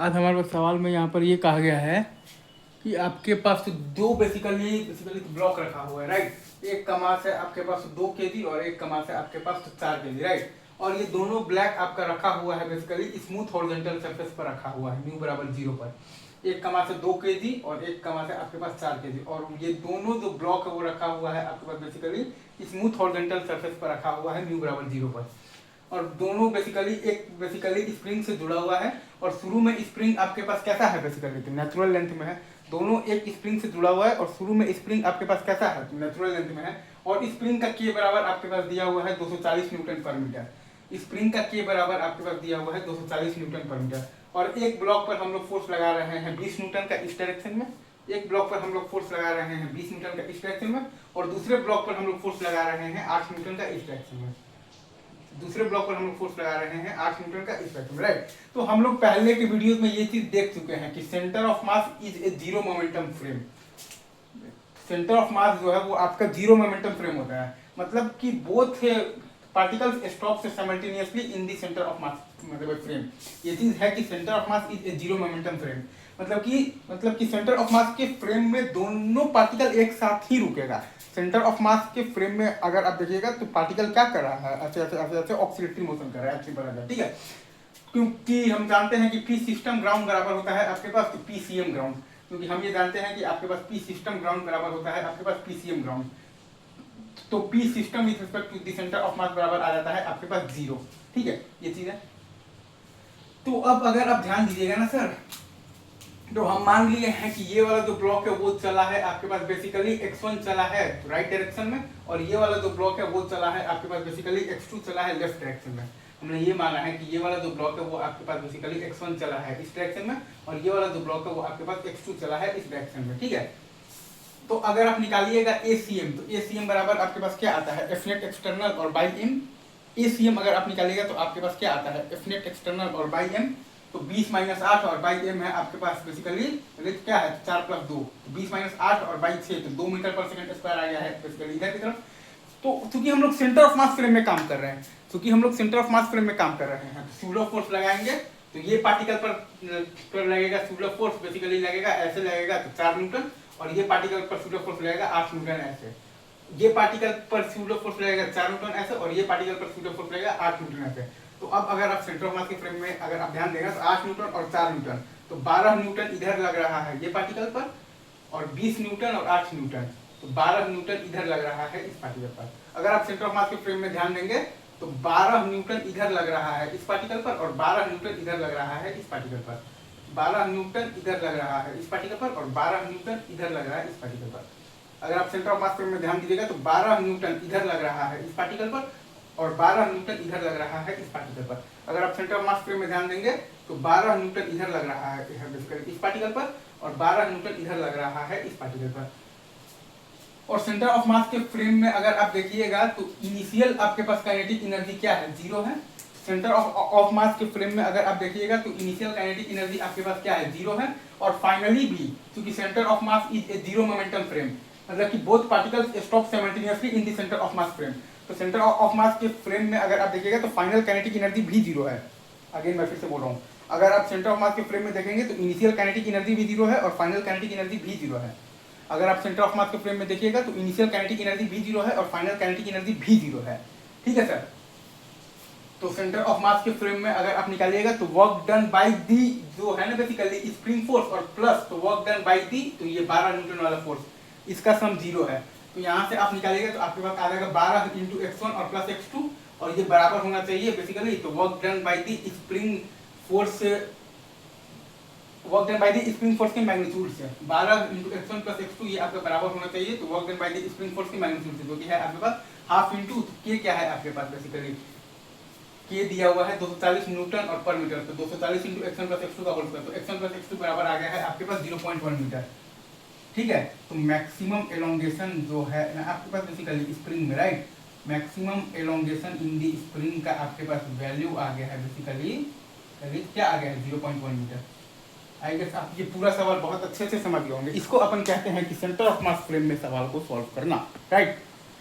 आज हमारे पास सवाल में यहाँ पर ये कहा गया है कि आपके पास दो बेसिकली ब्लॉक रखा हुआ है, राइट। एक कमास है आपके पास 2 kg और एक कमास है आपके पास 4 kg, राइट। और ये दोनों ब्लैक आपका रखा हुआ है बेसिकली स्मूथ हॉरिजॉन्टल सरफेस पर रखा हुआ है, म्यू बराबर 0 पर। एक कमास है 2 kg और एक कमास है आपके पास 4 kg, और ये दोनों जो ब्लॉक है वो रखा हुआ है आपके पास बेसिकली स्मूथ हॉरिजॉन्टल सरफेस पर रखा हुआ है, म्यू बराबर 0 पर। और दोनों बेसिकली स्प्रिंग से जुड़ा हुआ है, और शुरू में स्प्रिंग आपके पास कैसा है बेसिकली तो नेचुरल लेंथ में है। दोनों एक स्प्रिंग से जुड़ा हुआ है और शुरू में स्प्रिंग आपके पास कैसा है तो नेचुरल लेंथ में है। और स्प्रिंग का के बराबर आपके पास दिया हुआ है 240 न्यूटन पर मीटर। स्प्रिंग का के बराबर आपके पास दिया हुआ है 240 न्यूटन पर मीटर। और एक ब्लॉक पर हम लोग फोर्स लगा रहे हैं 20 न्यूटन का इस डायरेक्शन में, एक ब्लॉक पर हम लोग फोर्स लगा रहे हैं 20 न्यूटन का इस डायरेक्शन में, और दूसरे ब्लॉक पर हम लोग फोर्स लगा रहे हैं 8 न्यूटन का इस डायरेक्शन में। दूसरे ब्लॉक पर हम लोग फोर्स लगा रहे हैं 8 न्यूटन का इस डायरेक्शन में, राइट। तो हम लोग पहले के वीडियोस में ये चीज देख चुके हैं कि centre of mass is a zero momentum frame. Centre of मास जो है वो आपका जीरो मोमेंटम फ्रेम होता है, मतलब कि both particles stop simultaneously in the centre of मास मतलब फ्रेम। ये चीज है कि centre of mass is a zero momentum frame, मतलब कि सेंटर ऑफ मास के फ्रेम में दोनों पार्टिकल एक साथ ही रुकेगा। सेंटर ऑफ मास के फ्रेम में अगर आप देखिएगा तो पार्टिकल क्या कर रहा है, ऐसे ऐसे ऐसे ऐसे ऑक्सीलेटरी मोशन कर रहा है, सिंपल है, ठीक है। क्योंकि हम जानते हैं कि पी सिस्टम ग्राउंड बराबर होता है आपके पास पी सी एम ग्राउंड, क्योंकि हम ये जानते हैं कि आपके पास पी सिस्टम ग्राउंड बराबर होता है आपके पास पी सी एम ग्राउंड। तो P system with respect to the centre of mass बराबर आ जाता है आपके पास 0, ठीक है, ये चीज है। तो अब अगर आप ध्यान दीजिएगा ना सर, तो हम मान लिए हैं कि ये वाला जो ब्लॉक है वो चला है आपके पास बेसिकली x1 चला है राइट डायरेक्शन में, और ये वाला जो ब्लॉक है वो चला है आपके पास बेसिकली x2 चला है लेफ्ट डायरेक्शन में। हमने ये माना है कि ये वाला जो ब्लॉक है वो आपके पास बेसिकली x1 चला है इस डायरेक्शन में, और ये वाला जो ब्लॉक है वो आपके पास x2 चला है इस डायरेक्शन में, ठीक है। तो अगर आप निकालिएगा ACM, तो ACM बराबर आपके पास क्या आता है एफ नेट एक्सटर्नल और बाई एम। ACM अगर आप निकालिएगा तो आपके पास क्या आता है एफ नेट एक्सटर्नल और बाई एम। तो 20 - 8 और बाई एम है आपके पास बेसिकली क्या है 4 + 2, 20 - 8 और बाई 6 तो 2 मीटर पर सेकंड स्क्वायर आ गया है बेसिकली इधर की तरफ। तो चूंकि हम लोग सेंटर ऑफ मास फ्रेम में काम कर रहे हैं, तो सूडो फोर्स लगाएंगे तो ये पार्टिकल पर लगेगा सूडो फोर्स बेसिकली लगेगा ऐसे लगेगा तो 4 न्यूटन, और ये पार्टिकल पर सूडो फोर्स लगेगा 8 न्यूटन ऐसे। ये पार्टिकल पर सूडो फोर्स लगेगा 4 न्यूटन ऐसे, और ये पार्टिकल पर सूडो फोर्स लगेगा 8 न्यूटन ऐसे। तो अब अगर आप सेंटर ऑफ मास के फ्रेम में अगर आप ध्यान देगा तो 8 न्यूटन और 4 न्यूटन, तो 12 न्यूटन इधर लग रहा है ये पार्टिकल पर, और 20 न्यूटन और 8 न्यूटन, तो 12 न्यूटन इधर लग रहा है इस पार्टिकल पर। अगर आप सेंटर ऑफ मास के फ्रेम में ध्यान देंगे तो 12 न्यूटन इधर लग रहा है इस पार्टिकल पर, और 12 न्यूटन इधर लग रहा है इस पार्टिकल पर। 12 न्यूटन इधर लग रहा है इस पार्टिकल पर, और 12 न्यूटन इधर लग रहा है इस पार्टिकल पर। अगर आप सेंटर ऑफ मास फ्रेम में ध्यान दीजिएगा तो 12 न्यूटन इधर लग रहा है इस पार्टिकल पर, और 12 न्यूटन इधर लग रहा है इस पार्टिकल पर। अगर आप सेंटर ऑफ मास फ्रेम में ध्यान देंगे तो 12 न्यूटन इधर लग रहा है इस पार्टिकल पर, और 12 न्यूटन इधर लग रहा है इस पार्टिकल पर। और सेंटर ऑफ मास के फ्रेम में अगर आप देखिएगा तो इनिशियल आपके पास काइनेटिक एनर्जी क्या है 0 है। सेंटर ऑफ मास के फ्रेम में अगर आप देखिएगा तो इनिशियल काइनेटिक एनर्जी आपके पास क्या है 0 है, और फाइनली भी क्योंकि centre of mass is a zero momentum frame, मतलब कि both particles stop simultaneously in the centre of mass frame. तो सेंटर ऑफ मास के फ्रेम में अगर आप देखिएगा तो फाइनल काइनेटिक एनर्जी भी 0 है। अगेन मैं फिर से बोल रहा हूँ, अगर आप सेंटर ऑफ मास के फ्रेम में देखेंगे तो इनिशियल काइनेटिक एनर्जी भी 0 है और फाइनल काइनेटिक एनर्जी भी 0 है। अगर आप सेंटर ऑफ मास के फ्रेम में देखिएगा तो इनिशियल काइनेटिक एनर्जी भी 0 है और फाइनल काइनेटिक एनर्जी भी 0 है, ठीक है सर। तो सेंटर ऑफ मास के फ्रेम में अगर आप निकालिएगा तो वर्क डन बाय दी जो है ना बेसिकली स्प्रिंग फोर्स, और प्लस तो वर्क डन बाय दी तो ये 12 न्यूटन वाला फोर्स, इसका सम 0 है। तो यहाँ से आप निकालिएगा तो आपके पास आ जाएगा 12 × x1 और प्लस x2, और ये बराबर होना चाहिए बेसिकली तो work done by the spring force के मैग्नीट्यूड से 12 × x1 + x2 ये आपका बराबर होना चाहिए। तो work done by the spring force के मैग्नीट्यूड से जो कि है आपके पास हाफ इंटू के क्या है आपके पास बेसिकली के दिया हुआ है 240 न्यूटन और पर मीटर, तो 240 × x1 + x2 का होल स्क्वायर, तो x1 + x2 बराबर आ गया है आपके पास 0.1 मीटर, ठीक है। तो मैक्सिमम एलोंगेशन जो है ना आपके पास बेसिकली स्प्रिंग में, राइट, मैक्सिमम एलोंगेशन इन दी स्प्रिंग का आपके पास वैल्यू आ गया है बेसिकली क्या आ गया है 0.1 मीटर। आई गेस आप ये पूरा सवाल बहुत अच्छे से समझ गए होंगे। इसको अपन कहते हैं कि सेंटर ऑफ मास फ्रेम में सवाल को सॉल्व करना, राइट।